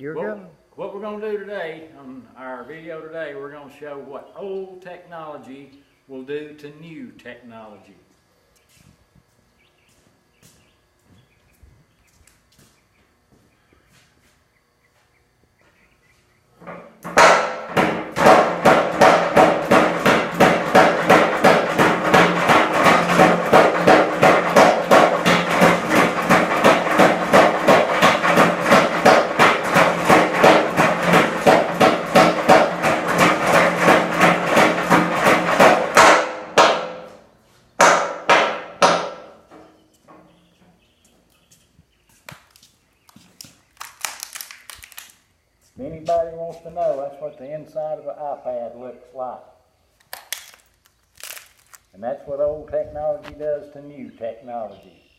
You're good. What we're going to do today, on our video today, we're going to show what old technology will do to new technology. If anybody wants to know, that's what the inside of an iPad looks like. And that's what old technology does to new technology.